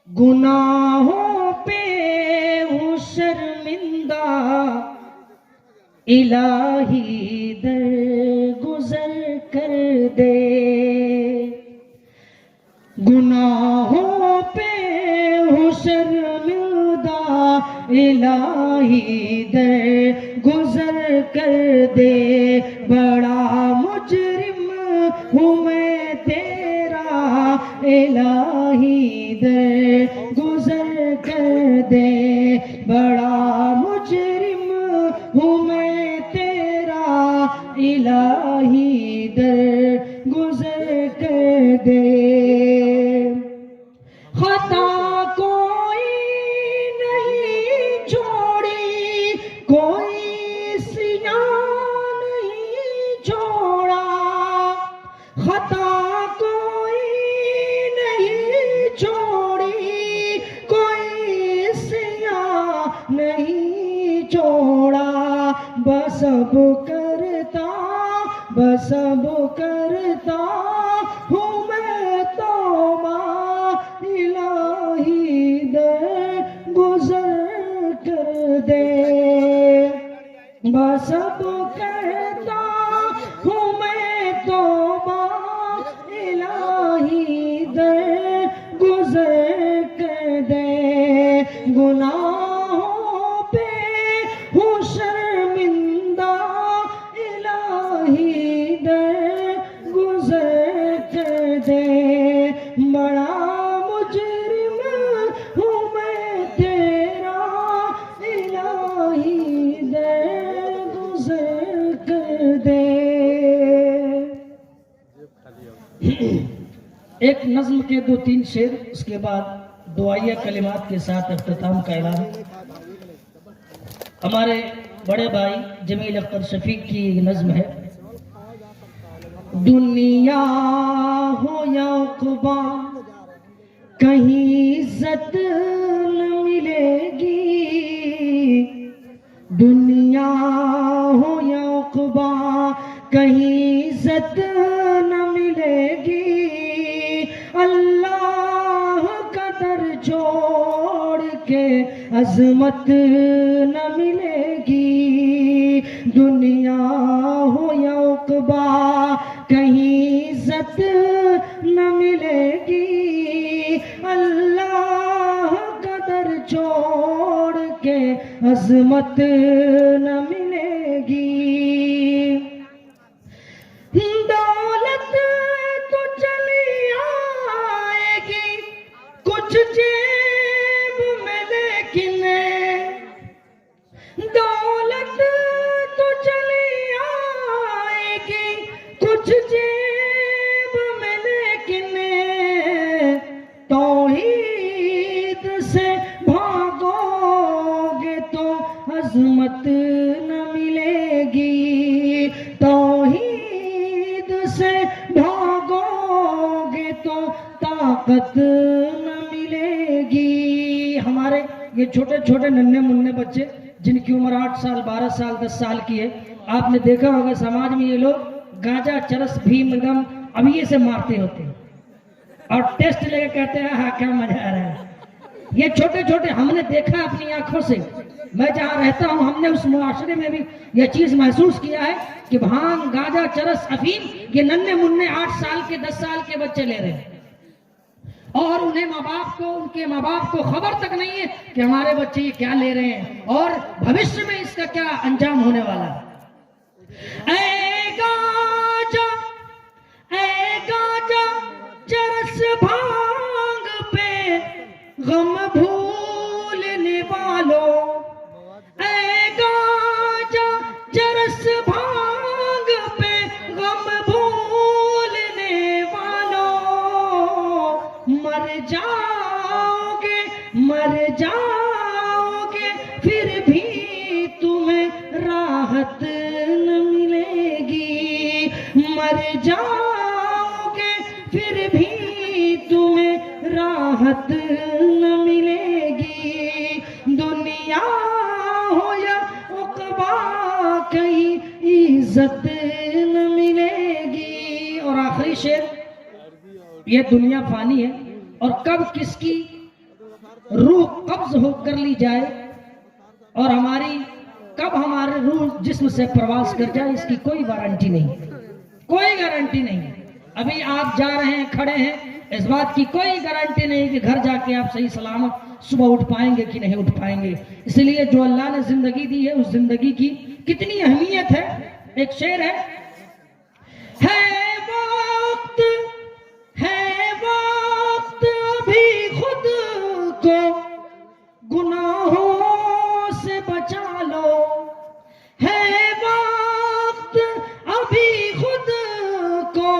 گناہوں پہ ہوں شرمندہ، الہی درگزر کر دے۔ گناہوں پہ ہوں شرمندہ، الہی درگزر کر دے۔ بڑا مجرم ہوں میں تیرا، الہی درگزر کر دے۔ بڑا مجرم ہوں میں تیرا، الہی درگزر کر دے۔ خطا کوئی نہیں چھوڑی، کوئی سیاہ نہیں چھوڑا۔ خطا کوئی نہیں چھوڑی، کوئی سیاہ نہیں چھوڑا۔ بسب کرتا ہوں میں توبہ، الہی درگزر کر دے۔ بسب کرتا ہوں میں توبہ، الہی درگزر کر دے۔ گناہوں پہ ہوں شرمندہ، الہی درگزر کر دے۔ بڑا مجرم ہوں میں تیرا، الہی درگزر کر دے۔ ایک نظم کے 2-3 شعر، اس کے بعد دعائیہ کلمات کے ساتھ اختتام کا اعلان۔ ہمارے بڑے بھائی جمیل اختر شفیق کی یہ نظم ہے۔ دنیا ہو یا عقبہ کہیں عزت نہ ملے گی، دنیا ہو یا عقبہ کہیں عزت نہ ملے گی۔ اللہ کا در جوڑ کے عظمت نہ ملے گی، دنیا ہو یا عقبہ کہیں عزت نہ ملے گی۔ اللہ کا در جوڑ کے عظمت نہ ملے گی۔ دولت تو چلی آئے گی کچھ جیب میں، لیکن دولت تو چلی آئے گی کچھ جیب میں، لیکن توحید سے بھاگو گے تو عظمت نہ ملے گی، توحید سے بھاگو گے تو طاقت نہ ملے گی۔ ہمارے یہ چھوٹے چھوٹے ننھے منھے بچے جن کی عمر 8 سال 12 سال 10 سال کی ہے، آپ نے دیکھا ہوگا سماج میں یہ لوگ گاجا چرس بھی مدم ابھی یہ سے مارتے ہوتے ہیں اور ٹیسٹ لے کے کہتے ہیں ہاں کیا مزہ آ رہا ہے۔ یہ چھوٹے چھوٹے ہم نے دیکھا اپنی آنکھوں سے، میں جہاں رہتا ہوں ہم نے اس معاشرے میں بھی یہ چیز محسوس کیا ہے کہ بھانگ گاجا چرس افیم یہ ننھے منھے 8 سال کے 10 سال کے بچے لے رہے ہیں، اور انہیں ماں باپ کو ان کے ماں باپ کو خبر تک نہیں ہے کہ ہمارے بچے یہ کیا لے رہے ہیں اور بھوشیہ میں اس کا کیا انجام ہونے والا ہے۔ اے گاجا چرس بھانگ پہ غم بھولنے والوں، اے گاجا چرس بھانگ پہ غم بھولنے والوں، مر جاؤ گے پھر بھی تمہیں راحت نہ ملے گی، مر جاؤ گے پھر بھی تمہیں راحت نہ ملے گی، دنیا ہو یا عقبہ کہیں عزت نہ ملے گی۔ اور آخری شعر، یہ دنیا فانی ہے اور کب کس کی روح قبض ہو کر لی جائے اور کب ہمارے روح جسم سے پرواز کر جائے، اس کی کوئی گارنٹی نہیں، کوئی گارنٹی نہیں۔ ابھی آپ جا رہے ہیں، کھڑے ہیں، اس بات کی کوئی گارنٹی نہیں کہ گھر جا کے آپ صحیح سلامت صبح اٹھ پائیں گے کہ نہیں اٹھ پائیں گے۔ اس لیے جو اللہ نے زندگی دی ہے اس زندگی کی کتنی اہمیت ہے۔ ایک شعر ہے وقت ابھی خود کو گناہوں سے بچا لو، ہے وقت ابھی خود کو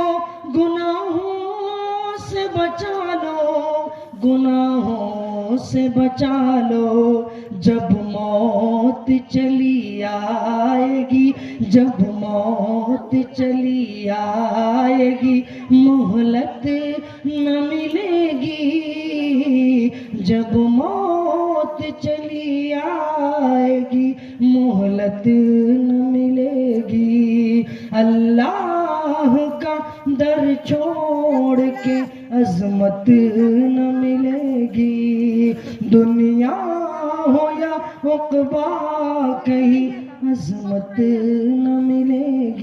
گناہوں سے بچا لو، گناہوں سے بچا لو، جب موت چلی آئے گی، جب موت چلی آئے گی مہلت نہ ملے گی، جب موت چلی آئے گی مہلت نہ ملے گی، اللہ کا در چھوڑ کے عظمت نہ ملے گی، دنیا ہو یا عقبیٰ کہیں عظمت نہ ملے گی۔